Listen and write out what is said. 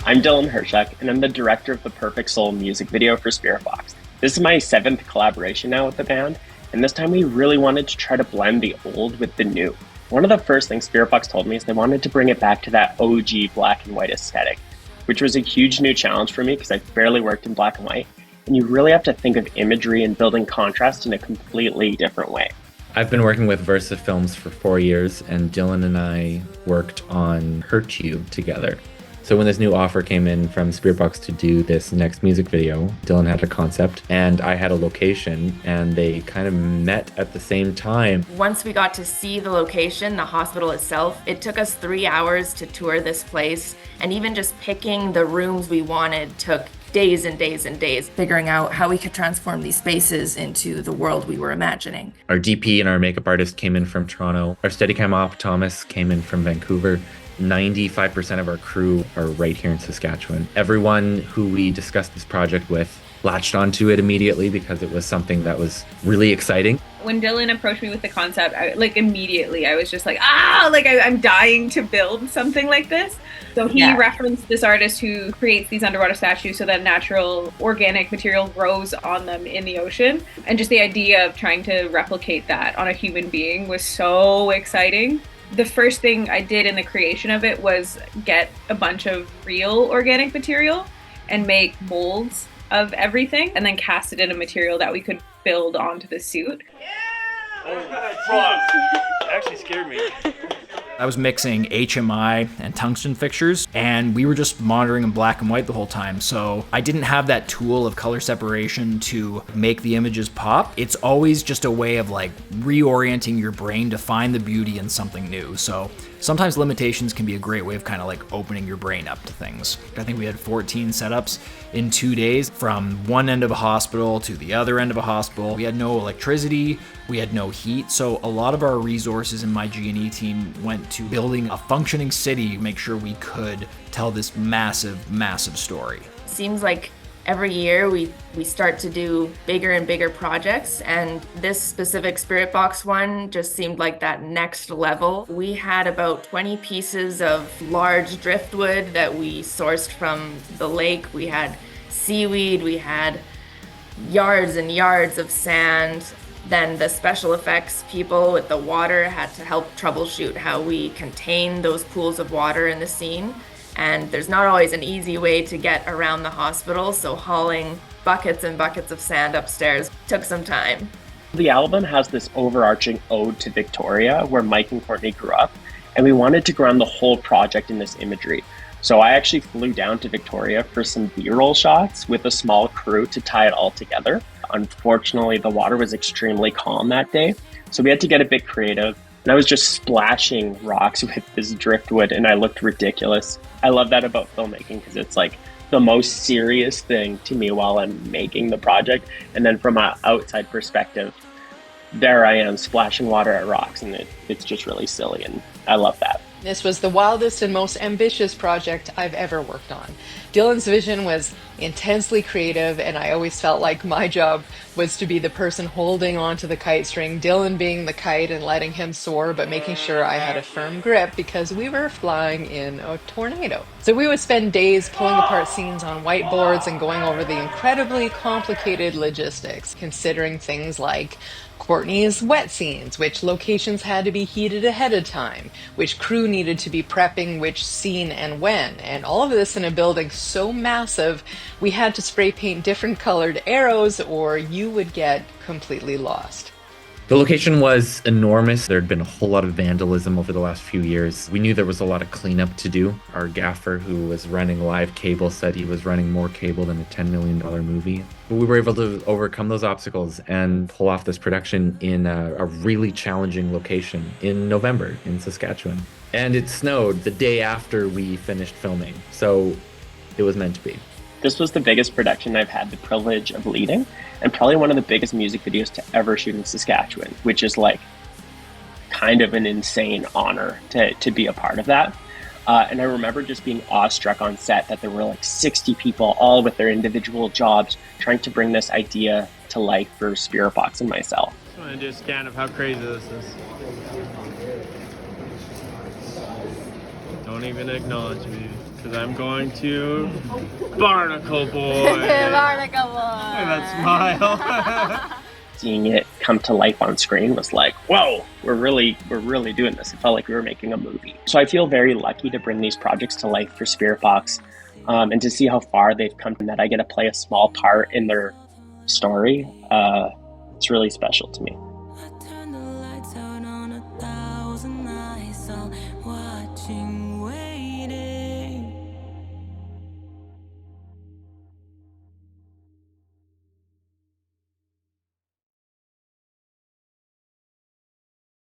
I'm Hryciuk, and I'm the director of the Perfect Soul music video for Spiritbox. This is my 7th collaboration now with the band, and this time we really wanted to try to blend the old with the new. One of the first things Spiritbox told me is they wanted to bring it back to that OG black and white aesthetic, which was a huge new challenge for me because I barely worked in black and white, and you really have to think of imagery and building contrast in a completely different way. I've been working with Versa Films for 4 years, and Dylan and I worked on Hryciuk together. So when this new offer came in from Spiritbox to do this next music video, Dylan had a concept and I had a location, and they kind of met at the same time. Once we got to see the location, the hospital itself, it took us 3 hours to tour this place, and even just picking the rooms we wanted took days and days and days, figuring out how we could transform these spaces into the world we were imagining. Our DP and our makeup artist came in from Toronto. Our Steadicam op, Thomas, came in from Vancouver. 95% of our crew are right here in Saskatchewan. Everyone who we discussed this project with latched onto it immediately because it was something that was really exciting. When Dylan approached me with the concept, immediately I was just I'm dying to build something like this. So he referenced this artist who creates these underwater statues so that natural organic material grows on them in the ocean. And just the idea of trying to replicate that on a human being was so exciting. The first thing I did in the creation of it was get a bunch of real organic material and make molds of everything, and then cast it in a material that we could build onto the suit. Oh, fuck. It actually scared me. I was mixing HMI and tungsten fixtures, and we were just monitoring in black and white the whole time. So I didn't have that tool of color separation to make the images pop. It's always just a way of reorienting your brain to find the beauty in something new. So sometimes limitations can be a great way of kind of opening your brain up to things. I think we had 14 setups in 2 days from one end of a hospital to the other end of a hospital. We had no electricity, we had no heat, so a lot of our resources in my G&E team went to building a functioning city to make sure we could tell this massive, massive story. Seems like every year we start to do bigger and bigger projects, and this specific Spiritbox one just seemed like that next level. We had about 20 pieces of large driftwood that we sourced from the lake. We had seaweed, we had yards and yards of sand. Then the special effects people with the water had to help troubleshoot how we contain those pools of water in the scene. And there's not always an easy way to get around the hospital, so hauling buckets and buckets of sand upstairs took some time. The album has this overarching ode to Victoria, where Mike and Courtney grew up, and we wanted to ground the whole project in this imagery. So I actually flew down to Victoria for some B-roll shots with a small crew to tie it all together. Unfortunately, the water was extremely calm that day, so we had to get a bit creative. And I was just splashing rocks with this driftwood, and I looked ridiculous. I love that about filmmaking because it's the most serious thing to me while I'm making the project. And then from an outside perspective, there I am splashing water at rocks, and it's just really silly, and I love that. This was the wildest and most ambitious project I've ever worked on. Dylan's vision was intensely creative, and I always felt like my job was to be the person holding onto the kite string, Dylan being the kite and letting him soar, but making sure I had a firm grip because we were flying in a tornado. So we would spend days pulling apart scenes on whiteboards and going over the incredibly complicated logistics, considering things like Courtney's wet scenes, which locations had to be heated ahead of time, which crew needed to be prepping which scene and when, and all of this in a building so massive we had to spray paint different colored arrows or you would get completely lost. The location was enormous. There had been a whole lot of vandalism over the last few years. We knew there was a lot of cleanup to do. Our gaffer, who was running live cable, said he was running more cable than a $10 million movie. But we were able to overcome those obstacles and pull off this production in a really challenging location in November in Saskatchewan. And it snowed the day after we finished filming, so it was meant to be. This was the biggest production I've had the privilege of leading, and probably one of the biggest music videos to ever shoot in Saskatchewan, which is kind of an insane honor to be a part of that. And I remember just being awestruck on set that there were 60 people, all with their individual jobs, trying to bring this idea to life for Spiritbox and myself. I just want to do a scan of how crazy this is. Don't even acknowledge me. because I'm going to Barnacle Boy. Barnacle Boy. And that smile. Seeing it come to life on screen was like, whoa, we're really doing this. It felt like we were making a movie. So I feel very lucky to bring these projects to life for Spiritbox, and to see how far they've come, and that I get to play a small part in their story. It's really special to me. Watching, waiting.